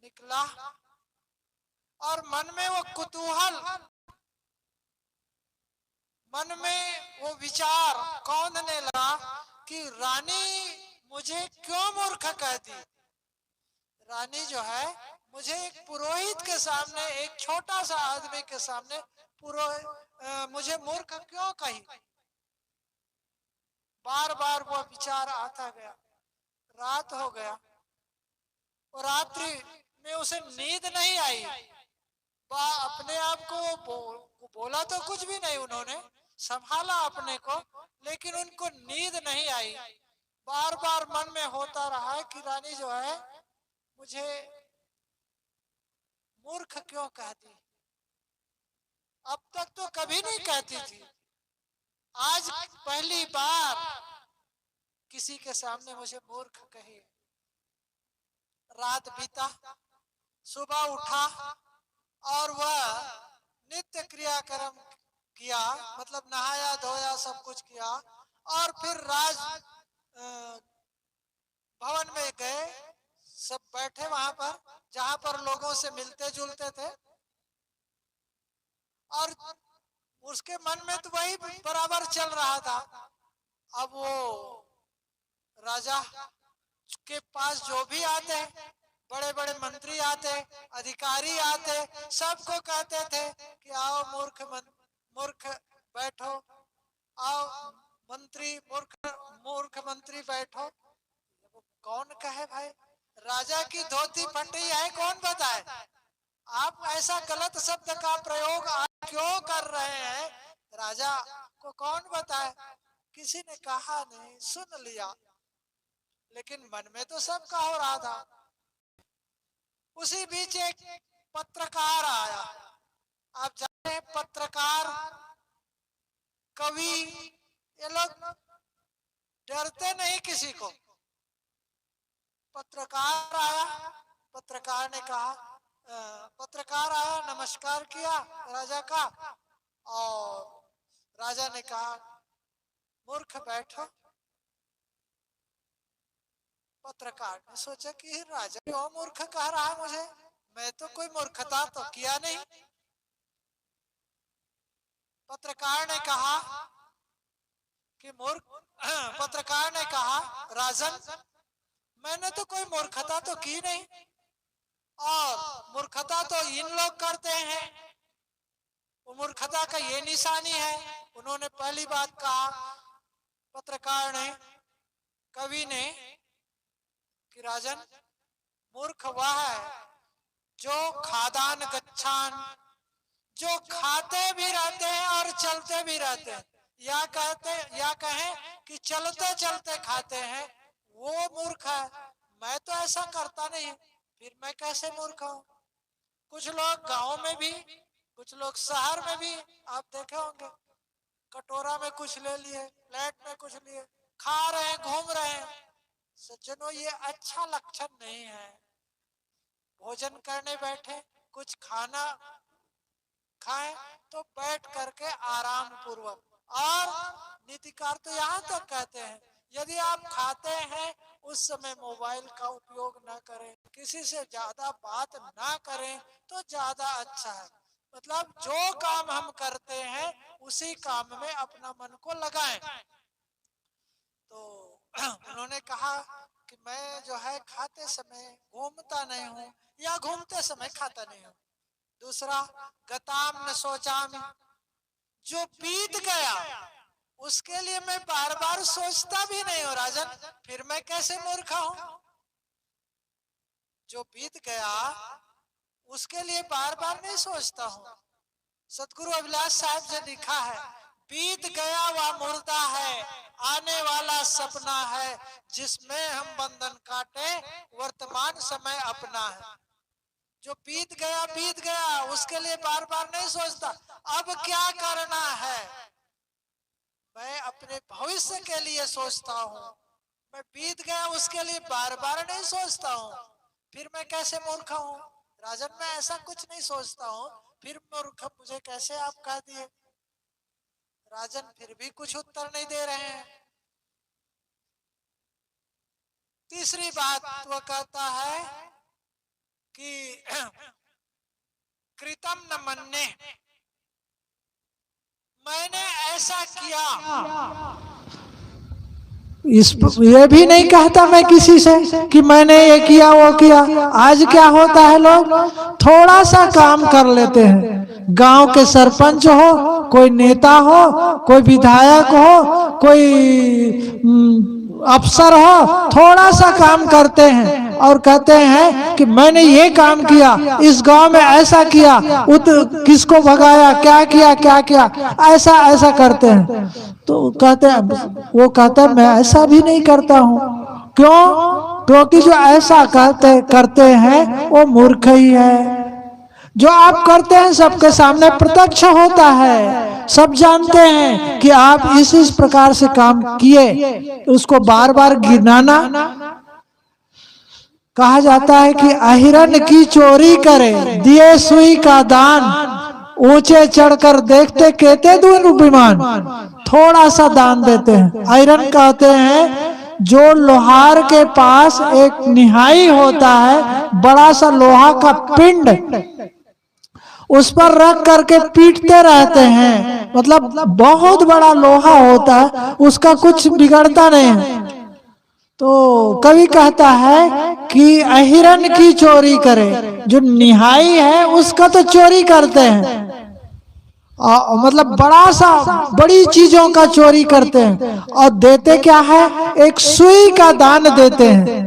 निकला और मन में वो कुतूहल, मन में वो विचार कौंधने लगा कि रानी मुझे क्यों मूर्ख कहती। रानी जो है मुझे एक पुरोहित के सामने, एक छोटा सा आदमी के सामने पुरोहित मुझे मूर्ख क्यों कही। बार बार वो विचार आता गया। रात हो गया और रात्रि में उसे नींद नहीं आई। अपने आप को बोला तो कुछ भी नहीं, उन्होंने संभाला अपने को, लेकिन उनको नींद नहीं आई। बार बार मन में होता रहा कि रानी जो है मुझे मूर्ख क्यों कहती। अब तक तो कभी नहीं कहती थी, आज पहली बार किसी के सामने मुझे मूर्ख कही। रात बीता, सुबह उठा और वह नित्य क्रियाक्रम किया, मतलब नहाया धोया सब कुछ किया और फिर राज भवन में गए। सब बैठे वहां पर जहां पर लोगों से मिलते जुलते थे और उसके मन में तो वही बराबर चल रहा था। अब वो राजा के पास जो भी आते, बड़े बड़े मंत्री आते, अधिकारी आते, सबको कहते थे कि आओ मूर्ख बैठो, आओ मंत्री मूर्ख मंत्री बैठो। कौन कहे भाई, राजा की धोती फट रही है, कौन बताए। आप ऐसा गलत शब्द का प्रयोग क्यों कर रहे हैं, राजा को कौन बताए। किसी ने कहा नहीं, सुन लिया, लेकिन मन में तो सबका हो रहा था। उसी बीच एक पत्रकार आया। आप जानते हैं पत्रकार, कवि, ये लोग डरते नहीं किसी को। पत्रकार आया, पत्रकार ने कहा, पत्रकार आया, नमस्कार किया राजा का और राजा ने कहा मूर्ख बैठो। पत्रकार ने सोचा कि राजा क्यों मूर्ख कह रहा है मुझे, मैं तो कोई मूर्खता तो किया नहीं। पत्रकार ने कहा कि पत्रकार ने कहा राजन, मैंने तो कोई मूर्खता तो की नहीं, और मूर्खता तो इन लोग करते हैं, वो मूर्खता का ये निशानी है। उन्होंने पहली बात कहा, पत्रकार ने, कवि ने, कि राजन, मूर्ख वह है जो खादान गच्छान, जो खाते भी रहते हैं और चलते भी रहते हैं, या कहें कि चलते चलते खाते हैं, वो मूर्ख है। मैं तो ऐसा करता नहीं, फिर मैं कैसे मूर्ख हूं। कुछ लोग गांव में भी, कुछ लोग शहर में भी आप देखे होंगे, कटोरा में कुछ ले लिए, प्लेट में कुछ लिए, खा रहे हैं, घूम रहे हैं। सज्जनों, ये अच्छा लक्षण नहीं है। भोजन करने बैठे, कुछ खाना खाएं तो बैठ करके आराम पूर्वक। और नीतिकार तो यहाँ तक कहते हैं, यदि आप खाते हैं उस समय मोबाइल का उपयोग न करें, किसी से ज्यादा बात ना करें तो ज्यादा अच्छा है। मतलब जो काम हम करते हैं उसी काम में अपना मन को लगाएं। तो उन्होंने कहा कि मैं जो है खाते समय घूमता नहीं हूँ, या घूमते समय खाता नहीं हूँ। दूसरा, गताम न सोचाम, जो बीत गया उसके लिए मैं बार बार सोचता भी नहीं हूँ राजन, फिर मैं कैसे मूर्ख हूँ। जो बीत गया उसके लिए बार बार नहीं सोचता हूँ। सतगुरु अभिलाष साहब ने लिखा है, बीत गया वह मुर्दा है, आने वाला सपना है, जिसमें हम बंधन काटे, वर्तमान समय अपना है। जो बीत गया, उसके लिए बार बार नहीं सोचता अब क्या करना है। मैं अपने भविष्य के लिए सोचता हूँ। मैं बीत गया उसके लिए बार बार नहीं सोचता हूँ, फिर मैं कैसे मूर्ख हूँ। राजन, मैं ऐसा कुछ नहीं सोचता हूँ, फिर मूर्ख मुझे कैसे आप कह दिए। राजन फिर भी कुछ उत्तर नहीं दे रहे हैं। तीसरी बात वह कहता है कि कृतम न मन्ने, मैंने ऐसा किया। ये भी नहीं कहता मैं किसी से कि मैंने ये किया वो किया। आज क्या होता है, लोग थोड़ा सा काम कर लेते हैं। गांव के सरपंच हो, कोई नेता हो, कोई विधायक हो, कोई अफसर हो, थोड़ा सा काम करते हैं और कहते हैं कि मैंने ये काम किया, इस गांव में ऐसा किया, किसको भगाया, क्या किया क्या किया, ऐसा ऐसा करते हैं। तो कहते हैं, वो कहता है मैं ऐसा भी नहीं करता हूँ। क्यों? क्योंकि जो ऐसा करते हैं वो मूर्ख ही है। जो आप करते हैं सबके सामने प्रत्यक्ष होता है, सब जानते हैं कि आप इस प्रकार से काम किए। उसको बार बार गिनाना, कहा जाता है कि अहिरन की चोरी करे दिए सुई का दान, ऊंचे चढ़कर देखते कहते दुर्विमान। थोड़ा सा दान देते हैं। आयरन कहते हैं जो लोहार के पास एक निहाई होता है, बड़ा सा लोहा का पिंड, उस पर रख करके पीटते रहते हैं। मतलब बहुत बड़ा लोहा होता है, उसका कुछ बिगड़ता नहीं है। तो कवि कहता है कि अहिरन की चोरी करे, जो निहाई है उसका तो चोरी करते हैं। मतलब बड़ा सा बड़ी चीजों का चोरी करते हैं और देते क्या है, एक सुई का दान देते हैं।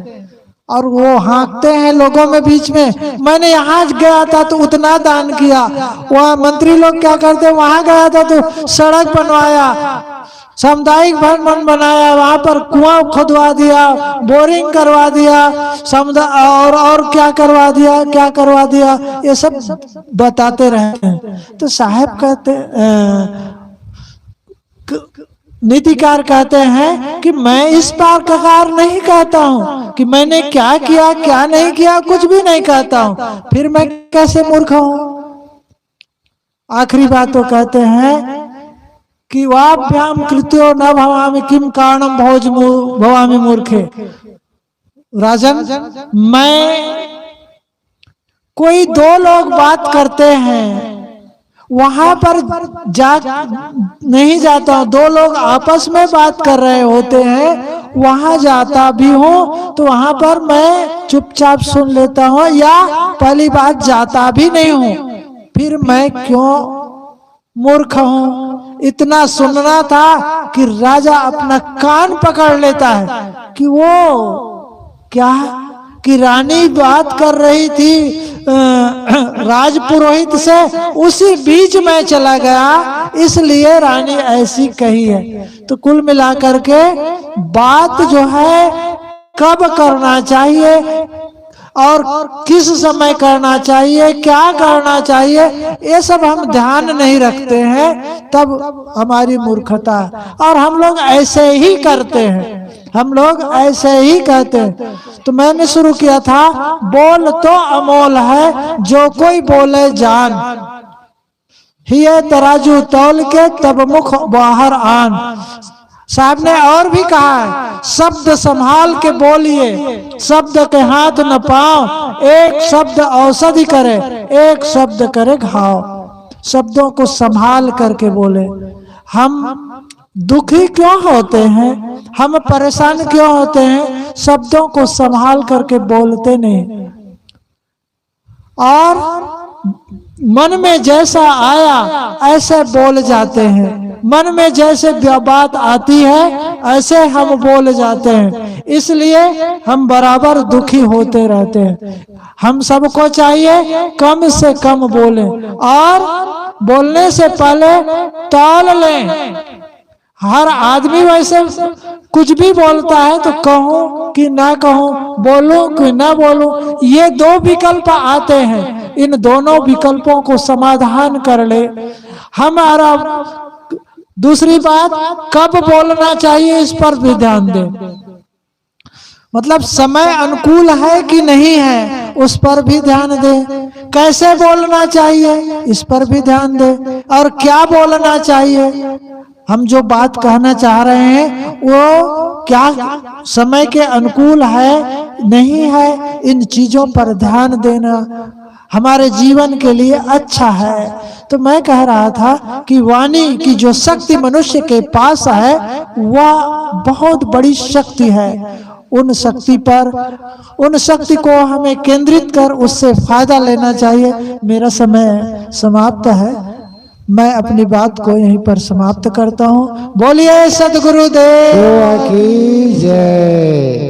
और वो हाँकते हैं लोगों में बीच में, मैंने यहाँ गया था तो उतना दान किया। वहाँ मंत्री लोग क्या करते हैं, वहां गया था तो सड़क बनवाया, सामुदायिक भवन बनाया, वहां पर कुआं खुदवा दिया, बोरिंग करवा दिया, और क्या करवा दिया, क्या करवा दिया, ये सब बताते रहते हैं। तो साहब कहते नीतिकार कहते हैं कि मैं इस प्रकार नहीं कहता हूं कि मैंने क्या किया क्या नहीं किया, कुछ भी नहीं कहता हूं, फिर मैं कैसे मूर्ख हूं। आखिरी बात तो कहते हैं कि वाभ्याम कृत्यो न भवामि किम कारणम भवामि मूर्खे। राजन, मैं कोई दो लोग बात करते हैं, वहां पर नहीं जाता हूं। दो लोग आपस में बात कर रहे होते हैं, वहां जाता भी हूं तो वहां पर मैं चुपचाप सुन लेता हूं, या पहली बात जाता भी नहीं हूं। फिर मैं क्यों मूर्ख हूं। इतना सुनना था कि राजा अपना कान पकड़ लेता है कि वो क्या, कि रानी बात कर रही थी राजपुरोहित से, उसी बीच में चला गया, इसलिए रानी ऐसी कही है। तो कुल मिलाकर के बात जो है कब करना चाहिए और किस समय करना चाहिए, क्या करना चाहिए, ये सब हम ध्यान नहीं रखते हैं, तब हमारी मूर्खता। और हम लोग ऐसे ही करते हैं, हम लोग ऐसे ही कहते हैं। तो मैंने शुरू किया था, बोल तो अमोल है जो कोई बोले जान, हिये तराजू तौल के तब मुख बाहर आन। साहब ने और भी कहा है, शब्द संभाल के बोलिए, शब्द के हाथ न पाओ, एक शब्द औषधि करे, एक शब्द करे घाव। शब्दों को संभाल करके बोले। हम दुखी क्यों होते हैं, हम परेशान क्यों होते हैं, शब्दों को संभाल करके बोलते नहीं। और मन में जैसा आया ऐसे बोल जाते हैं, मन में जैसे बात आती है ऐसे हम बोल जाते हैं, इसलिए हम बराबर दुखी होते रहते हैं। हम सबको चाहिए कम से कम बोलें, और बोलने से पहले तौल लें। हर आदमी वैसे कुछ भी बोलता है तो कहूं कि ना कहूं, बोलूं कि ना बोलूं, ये दो विकल्प आते हैं। इन दोनों विकल्पों को समाधान कर ले हमारा। दूसरी बात, कब बोलना चाहिए इस पर भी ध्यान दें। मतलब समय अनुकूल है कि नहीं है उस पर भी ध्यान दें। कैसे बोलना चाहिए इस पर भी ध्यान दें, और क्या बोलना चाहिए। हम जो बात कहना चाह रहे हैं वो क्या समय के अनुकूल है नहीं है, इन चीजों पर ध्यान देना हमारे जीवन के लिए अच्छा है। तो मैं कह रहा था कि वाणी की जो शक्ति मनुष्य के पास है वह बहुत बड़ी शक्ति है। उन शक्ति को हमें केंद्रित कर उससे फायदा लेना चाहिए। मेरा समय समाप्त है, मैं अपनी बात को यहीं पर समाप्त करता हूँ। बोलिए सद्गुरुदेव की जय।